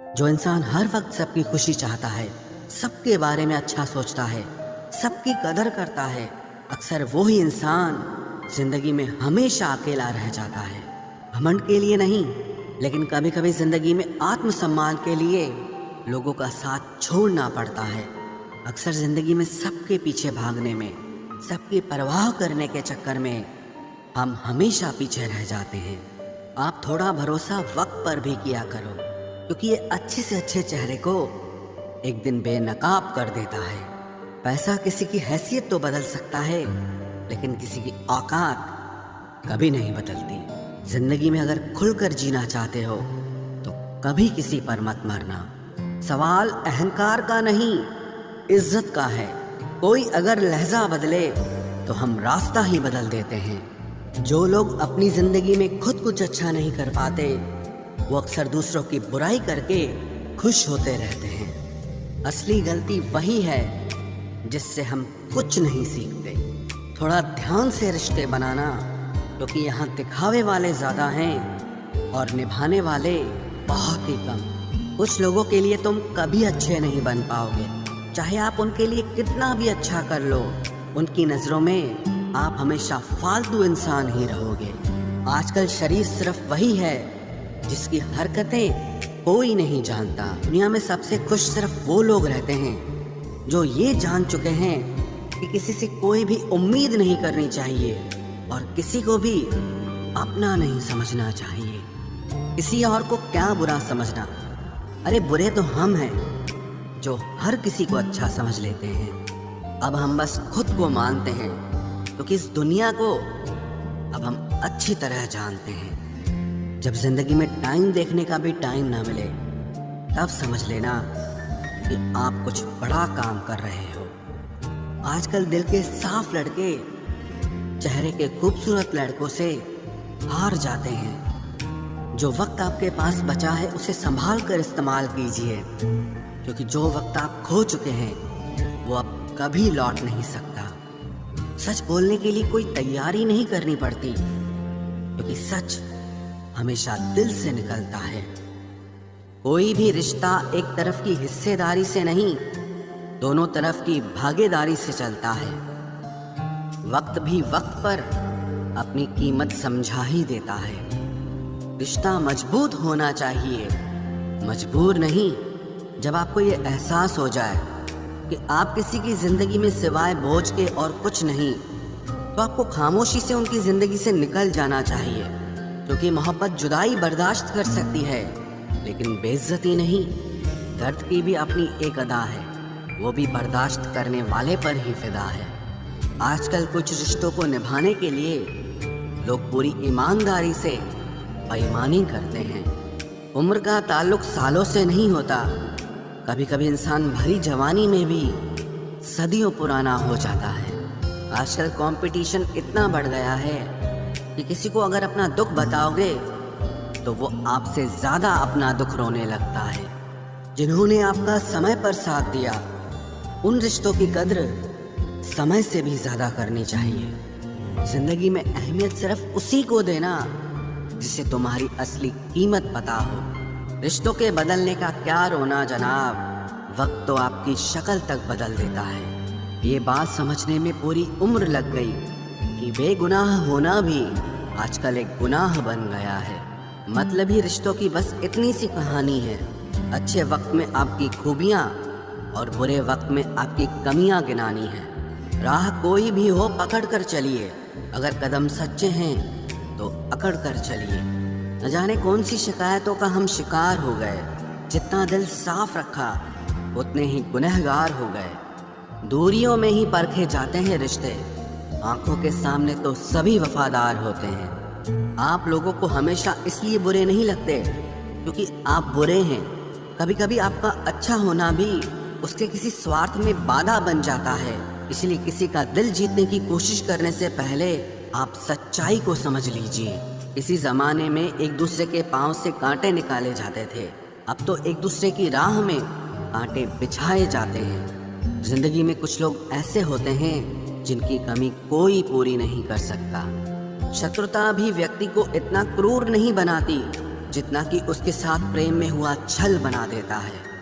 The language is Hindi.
जो इंसान हर वक्त सबकी खुशी चाहता है, सबके बारे में अच्छा सोचता है, सबकी कदर करता है, अक्सर वो ही इंसान जिंदगी में हमेशा अकेला रह जाता है। घमंड के लिए नहीं, लेकिन कभी कभी जिंदगी में आत्मसम्मान के लिए लोगों का साथ छोड़ना पड़ता है। अक्सर जिंदगी में सबके पीछे भागने में, सबकी परवाह करने के चक्कर में हम हमेशा पीछे रह जाते हैं। आप थोड़ा भरोसा वक्त पर भी किया करो, क्योंकि ये अच्छे से अच्छे चेहरे को एक दिन बेनकाब कर देता है। पैसा किसी की हैसियत तो बदल सकता है, लेकिन किसी की औकात कभी नहीं बदलती। जिंदगी में अगर खुलकर जीना चाहते हो तो कभी किसी पर मत मरना। सवाल अहंकार का नहीं, इज्जत का है। कोई अगर लहजा बदले तो हम रास्ता ही बदल देते हैं। जो लोग अपनी जिंदगी में खुद कुछ अच्छा नहीं कर पाते, वो अक्सर दूसरों की बुराई करके खुश होते रहते हैं। असली गलती वही है जिससे हम कुछ नहीं सीखते। थोड़ा ध्यान से रिश्ते बनाना, क्योंकि यहाँ दिखावे वाले ज़्यादा हैं और निभाने वाले बहुत ही कम। कुछ लोगों के लिए तुम कभी अच्छे नहीं बन पाओगे, चाहे आप उनके लिए कितना भी अच्छा कर लो। उनकी नज़रों में आप हमेशा फालतू इंसान ही रहोगे। आजकल शरीफ सिर्फ वही है जिसकी हरकतें कोई नहीं जानता। दुनिया में सबसे खुश सिर्फ वो लोग रहते हैं जो ये जान चुके हैं कि किसी से कोई भी उम्मीद नहीं करनी चाहिए और किसी को भी अपना नहीं समझना चाहिए। किसी और को क्या बुरा समझना, अरे बुरे तो हम हैं जो हर किसी को अच्छा समझ लेते हैं। अब हम बस खुद को मानते हैं, क्योंकि इस दुनिया को अब हम अच्छी तरह जानते हैं। जब जिंदगी में टाइम देखने का भी टाइम ना मिले, तब समझ लेना कि आप कुछ बड़ा काम कर रहे हो। आजकल दिल के साफ लड़के चेहरे के खूबसूरत लड़कों से हार जाते हैं। जो वक्त आपके पास बचा है उसे संभाल कर इस्तेमाल कीजिए, क्योंकि जो वक्त आप खो चुके हैं वो अब कभी लौट नहीं सकता। सच बोलने के लिए कोई तैयारी नहीं करनी पड़ती, क्योंकि सच हमेशा दिल से निकलता है। कोई भी रिश्ता एक तरफ की हिस्सेदारी से नहीं, दोनों तरफ की भागीदारी से चलता है। वक्त भी वक्त पर अपनी कीमत समझा ही देता है। रिश्ता मजबूत होना चाहिए, मजबूर नहीं। जब आपको ये एहसास हो जाए कि आप किसी की जिंदगी में सिवाय बोझ के और कुछ नहीं, तो आपको खामोशी से उनकी जिंदगी से निकल जाना चाहिए। क्योंकि मोहब्बत जुदाई बर्दाश्त कर सकती है, लेकिन बेइज्जती नहीं। दर्द की भी अपनी एक अदा है, वो भी बर्दाश्त करने वाले पर ही फिदा है। आजकल कुछ रिश्तों को निभाने के लिए लोग पूरी ईमानदारी से बेईमानी करते हैं। उम्र का ताल्लुक सालों से नहीं होता। कभी कभी इंसान भरी जवानी में भी सदियों पुराना हो जाता है। आजकल कंपटीशन इतना बढ़ गया है कि किसी को अगर अपना दुख बताओगे तो वो आपसे ज़्यादा अपना दुख रोने लगता है। जिन्होंने आपका समय पर साथ दिया, उन रिश्तों की कद्र समय से भी ज़्यादा करनी चाहिए। जिंदगी में अहमियत सिर्फ उसी को देना जिसे तुम्हारी असली कीमत पता हो। रिश्तों के बदलने का क्या रोना जनाब, वक्त तो आपकी शक्ल तक बदल देता है। ये बात समझने में पूरी उम्र लग गई कि बेगुनाह होना भी आजकल एक गुनाह बन गया है। मतलबी रिश्तों की बस इतनी सी कहानी है। अच्छे वक्त में आपकी खूबियाँ और बुरे वक्त में आपकी कमियाँ गिनानी है। राह कोई भी हो पकड़ कर चलिए, अगर कदम सच्चे हैं तो अकड़ कर चलिए। न जाने कौन सी शिकायतों का हम शिकार हो गए। जितना दिल साफ रखा उतने ही गुनहगार हो गए। दूरियों में ही परखे जाते हैं रिश्ते, आंखों के सामने तो सभी वफादार होते हैं। आप लोगों को हमेशा इसलिए बुरे नहीं लगते क्योंकि आप बुरे हैं। कभी कभी आपका अच्छा होना भी उसके किसी स्वार्थ में बाधा बन जाता है। इसलिए किसी का दिल जीतने की कोशिश करने से पहले आप सच्चाई को समझ लीजिए। इसी ज़माने में एक दूसरे के पाँव से कांटे निकाले जाते थे, अब तो एक दूसरे की राह में कांटे बिछाए जाते हैं। जिंदगी में कुछ लोग ऐसे होते हैं जिनकी कमी कोई पूरी नहीं कर सकता। शत्रुता भी व्यक्ति को इतना क्रूर नहीं बनाती जितना कि उसके साथ प्रेम में हुआ छल बना देता है।